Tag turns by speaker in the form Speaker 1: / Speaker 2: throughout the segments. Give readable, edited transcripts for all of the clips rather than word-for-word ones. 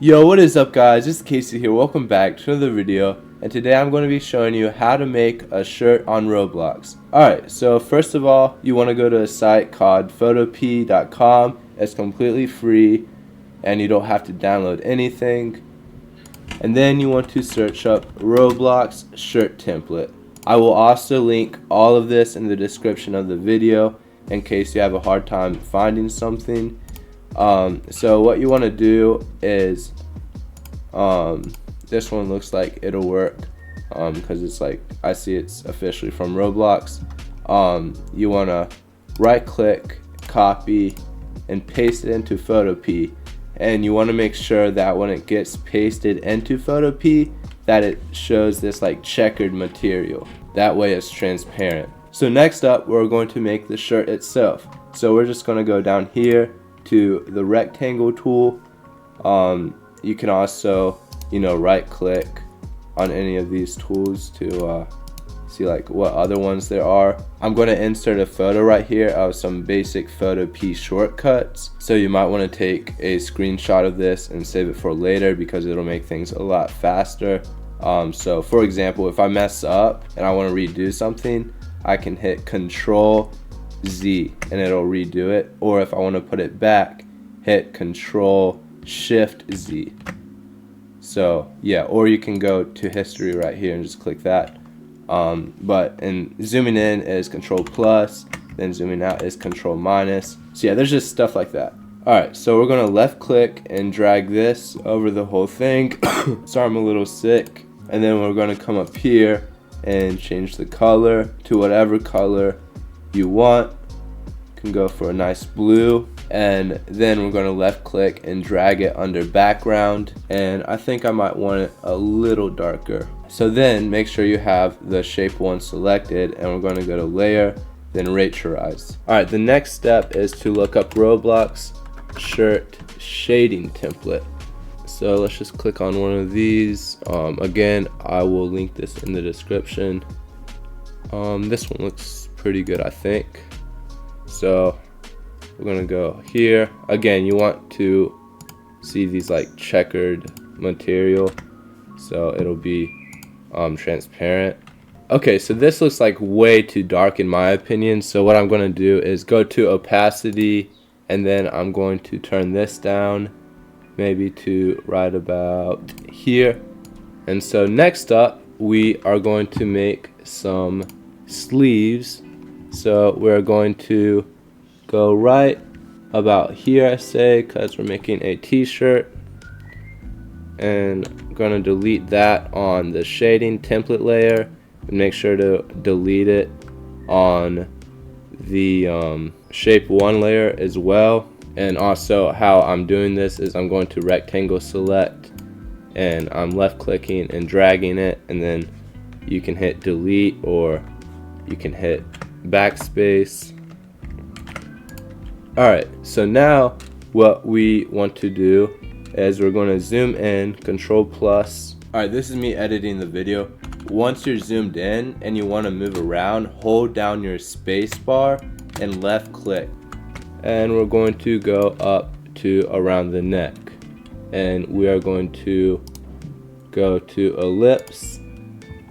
Speaker 1: Yo, what is up guys, it's Casey here, welcome back to another video, and today I'm going to be showing you how to make a shirt on Roblox. Alright, so first of all, you want to go to a site called photop.com. It's completely free and you don't have to download anything. And then you want to search up Roblox shirt template. I will also link all of this in the description of the video in case you have a hard time finding something. So what you want to do is this one looks like it'll work because it's like I see it's officially from Roblox. You want to right click, copy, and paste it into Photop, and you want to make sure that when it gets pasted into Photop that it shows this like checkered material. That way it's transparent. So next up, we're going to make the shirt itself. So we're just going to go down here to the rectangle tool. You can also, right click on any of these tools to see like what other ones there are. I'm going to insert a photo right here of some basic Photop shortcuts. So you might want to take a screenshot of this and save it for later because it'll make things a lot faster. So for example, if I mess up and I want to redo something, I can hit Control Z and it'll redo it, or if I want to put it back, hit Control Shift Z. So yeah, or you can go to history right here and just click that. But zooming in is Control plus, then zooming out is Control minus. So yeah, there's just stuff like that. Alright, so we're gonna left click and drag this over the whole thing. Sorry, I'm a little sick. And then we're gonna come up here and change the color to whatever color you want. You can go for a nice blue, and then we're going to left click and drag it under background, and I think I might want it a little darker. So then make sure you have the shape 1 selected, and we're going to go to layer, then rasterize. Alright, the next step is to look up Roblox shirt shading template. So let's just click on one of these. Again, I will link this in the description. This one looks pretty good, I think. So we're gonna go here. Again, you want to see these like checkered material, so it'll be transparent. Okay, so this looks like way too dark in my opinion. So what I'm gonna do is go to opacity, and then I'm going to turn this down maybe to right about here. And so next up, we are going to make some sleeves. So we're going to go right about here, I say, because we're making a t-shirt, and I'm going to delete that on the shading template layer, and make sure to delete it on the shape 1 layer as well. And also how I'm doing this is I'm going to rectangle select, and I'm left clicking and dragging it, and then you can hit delete or you can hit backspace. Alright, so now what we want to do is we're going to zoom in, Control plus. Alright, this is me editing the video. Once you're zoomed in and you want to move around, hold down your space bar and left click. And we're going to go up to around the neck, and we are going to go to ellipse.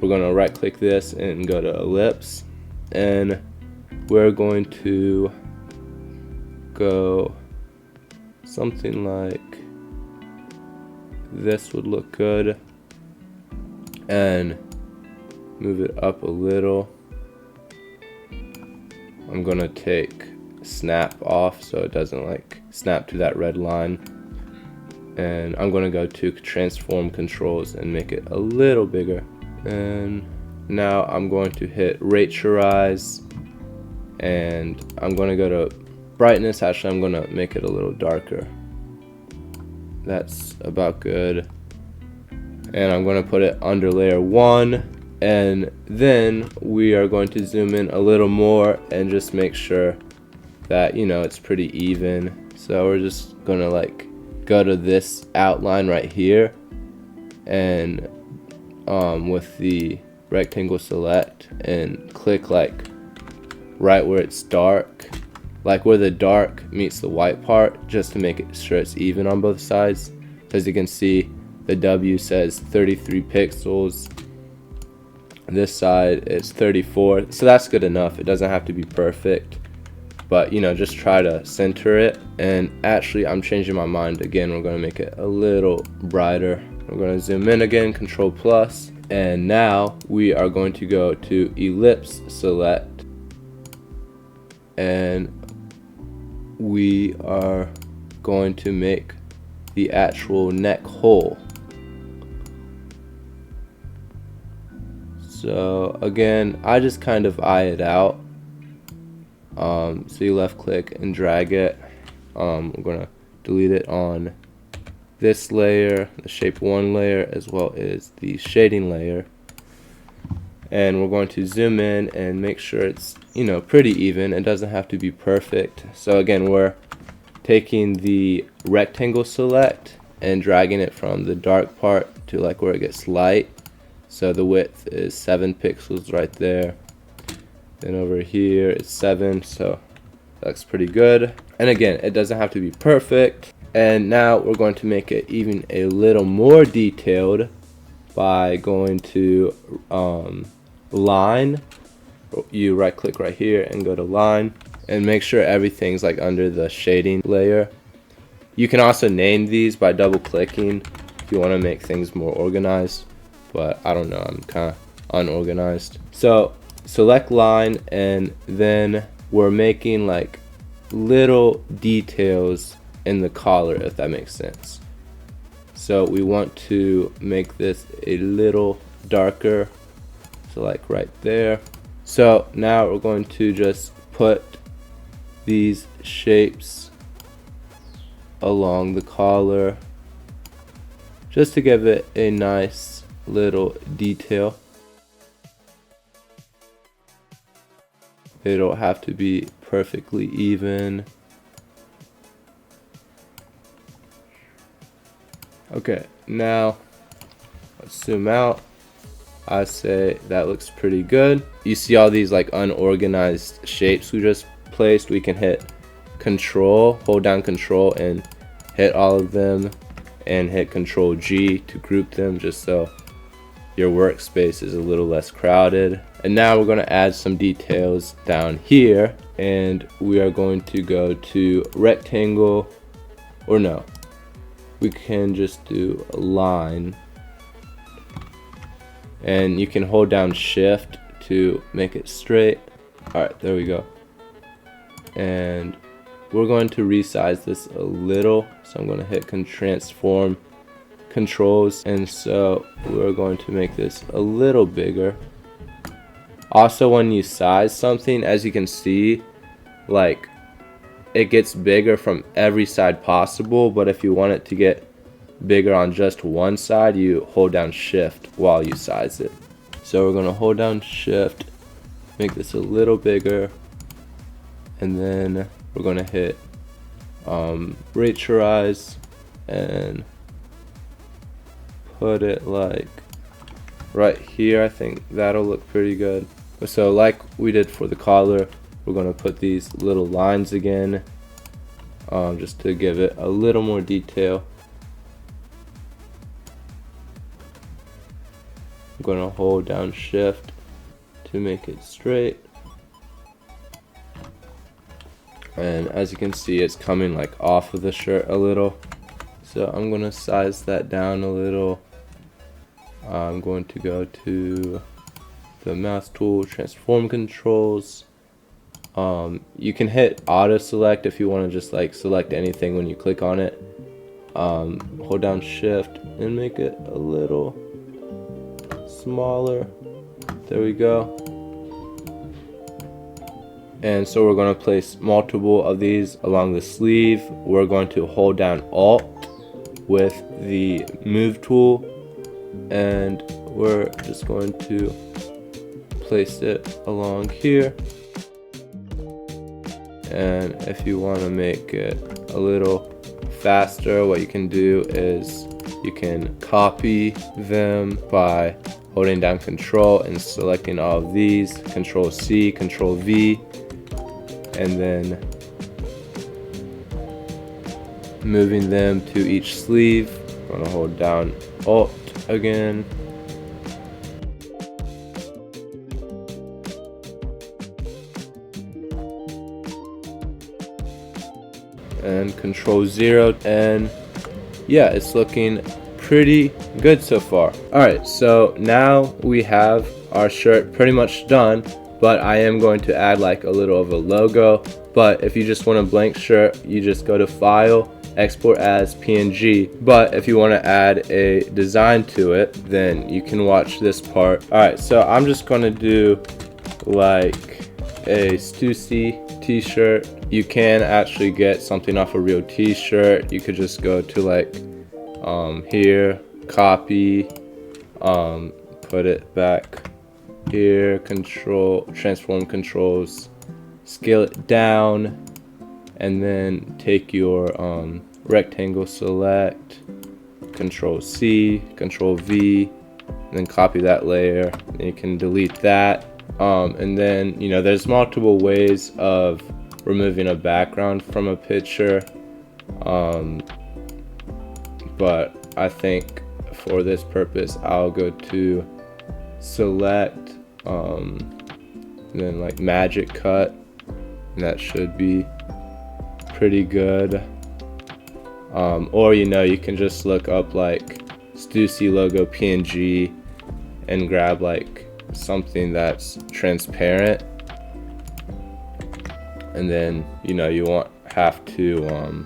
Speaker 1: We're going to right click this and go to ellipse, and we're going to go something like this would look good, and move it up a little. I'm going to take snap off so it doesn't like snap to that red line, and I'm going to go to transform controls and make it a little bigger. And now I'm going to hit rasterize, and I'm going to go to brightness. Actually, I'm going to make it a little darker. That's about good. And I'm going to put it under layer 1, and then we are going to zoom in a little more and just make sure that it's pretty even. So we're just gonna like go to this outline right here, and with the rectangle select and click like right where it's dark, like where the dark meets the white part, just to make it sure it's even on both sides. As you can see, the W says 33 pixels. This side is 34, so that's good enough. It doesn't have to be perfect, but you know, just try to center it. And actually, I'm changing my mind again. We're going to make it a little brighter. We're going to zoom in again, Control plus, and now we are going to go to ellipse select, and we are going to make the actual neck hole. So again, I just kind of eye it out. So you left click and drag it. We're gonna delete it on this layer, the shape 1 layer, as well as the shading layer. And we're going to zoom in and make sure it's, you know, pretty even. It doesn't have to be perfect. So again, we're taking the rectangle select and dragging it from the dark part to like where it gets light. So the width is 7 pixels right there. Then over here it's 7, so that's pretty good. And again, it doesn't have to be perfect. And now we're going to make it even a little more detailed by going to line. You right click right here and go to line, and make sure everything's like under the shading layer. You can also name these by double clicking if you want to make things more organized, but I don't know, I'm kind of unorganized. So select line, and then we're making like little details in the collar, if that makes sense. So we want to make this a little darker, so like right there. So now we're going to just put these shapes along the collar just to give it a nice little detail. They don't have to be perfectly even. Okay, now let's zoom out. I say that looks pretty good. You see all these like unorganized shapes we just placed. We can hit Control, hold down Control and hit all of them, and hit Control G to group them just so your workspace is a little less crowded. And now we're going to add some details down here, and we are going to go to rectangle, or no, we can just do a line, and you can hold down Shift to make it straight. Alright, there we go. And we're going to resize this a little, so I'm going to hit transform controls, and so we're going to make this a little bigger. Also, when you size something, as you can see, like it gets bigger from every side possible, but if you want it to get bigger on just one side, you hold down Shift while you size it. So we're going to hold down Shift, make this a little bigger, and then we're going to hit Raterize and put it like right here. I think that'll look pretty good. So like we did for the collar, we're going to put these little lines again, just to give it a little more detail. I'm going to hold down Shift to make it straight. And as you can see, it's coming like off of the shirt a little. So I'm going to size that down a little. I'm going to go to the mouse tool, transform controls. You can hit auto select if you want to just like select anything when you click on it. Hold down Shift and make it a little smaller. There we go. And so we're going to place multiple of these along the sleeve. We're going to hold down Alt with the move tool, and we're just going to place it along here. And if you want to make it a little faster, what you can do is you can copy them by holding down Control and selecting all of these, Control C, Control V, and then moving them to each sleeve. Gonna hold down Alt again. And Control 0, and yeah, it's looking pretty good so far. Alright, so now we have our shirt pretty much done, but I am going to add like a little of a logo. But if you just want a blank shirt, you just go to File, Export as PNG. But if you want to add a design to it, then you can watch this part. Alright, so I'm just going to do like a Stussy t-shirt. You can actually get something off a real t-shirt. You could just go to like here, copy, put it back here, transform controls, scale it down, and then take your rectangle select, Control C, Control V, and then copy that layer. And you can delete that. And then, you know, there's multiple ways of removing a background from a picture, but I think for this purpose I'll go to select, and then like magic cut, and that should be pretty good. Or you know, you can just look up like Stussy logo PNG and grab like something that's transparent, and then, you know, you won't have to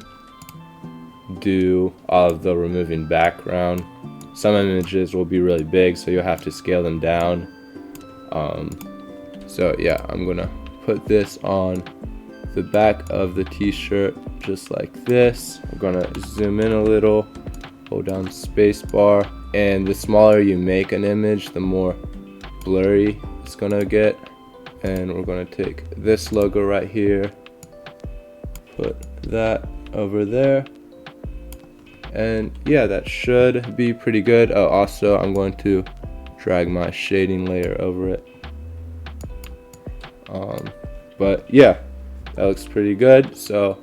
Speaker 1: do all of the removing background. Some images will be really big, so you'll have to scale them down. So yeah, I'm gonna put this on the back of the t-shirt just like this. I'm gonna zoom in a little, hold down spacebar, and the smaller you make an image, the more blurry it's gonna get. And we're gonna take this logo right here, put that over there, and yeah, that should be pretty good. Oh, also I'm going to drag my shading layer over it. But yeah, that looks pretty good. So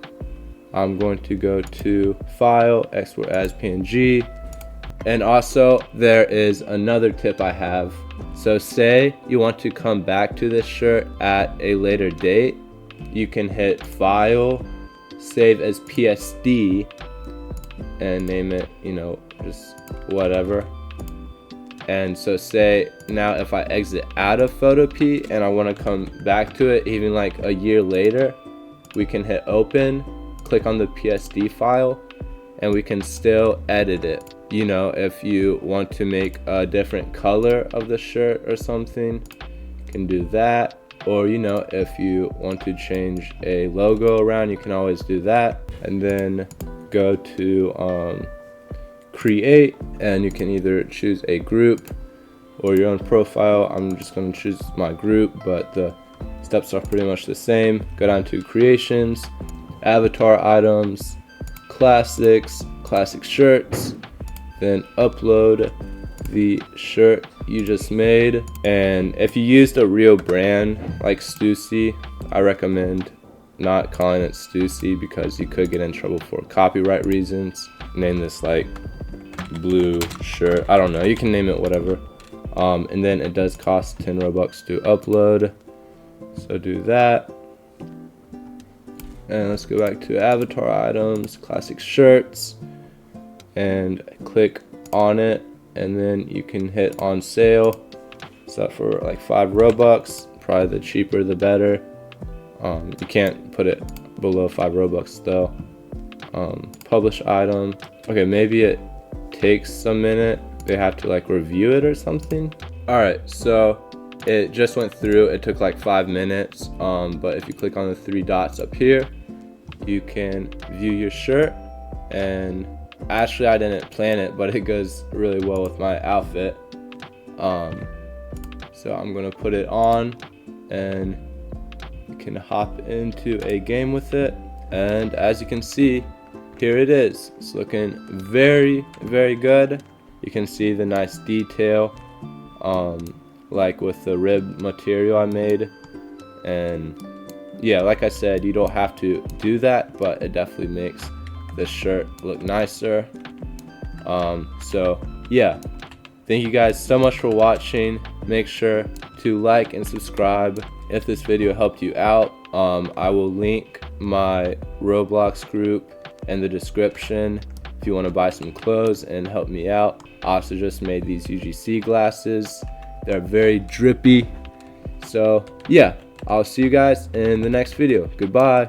Speaker 1: I'm going to go to File, Export as PNG. And also there is another tip I have. So say you want to come back to this shirt at a later date, you can hit File, Save as PSD, and name it, you know, just whatever. And so say now if I exit out of Photopea and I want to come back to it even like a year later, we can hit Open, click on the PSD file, and we can still edit it. You know, if you want to make a different color of the shirt or something, you can do that. Or, you know, if you want to change a logo around, you can always do that. And then go to create, and you can either choose a group or your own profile. I'm just going to choose my group, but the steps are pretty much the same. Go down to creations, avatar items, classics, classic shirts, then upload the shirt you just made. And if you used a real brand like Stussy, I recommend not calling it Stussy because you could get in trouble for copyright reasons. Name this like blue shirt, I don't know, you can name it whatever. And then it does cost 10 Robux to upload, so do that. And let's go back to avatar items, classic shirts, and click on it, and then you can hit on sale. So for like 5 Robux, probably the cheaper the better. You can't put it below 5 Robux though. Publish item. Okay, maybe it takes a minute. They have to like review it or something. Alright, so it just went through. It took like 5 minutes. But if you click on the 3 dots up here, you can view your shirt. And actually I didn't plan it, but it goes really well with my outfit. So I'm gonna put it on, and you can hop into a game with it. And as you can see, here it is. It's looking very, very good. You can see the nice detail, like with the rib material I made. And yeah, like I said, you don't have to do that, but it definitely makes this shirt look nicer. So yeah, thank you guys so much for watching. Make sure to like and subscribe if this video helped you out. I will link my Roblox group in the description if you want to buy some clothes and help me out. I also just made these UGC glasses. They're very drippy. So yeah, I'll see you guys in the next video. Goodbye.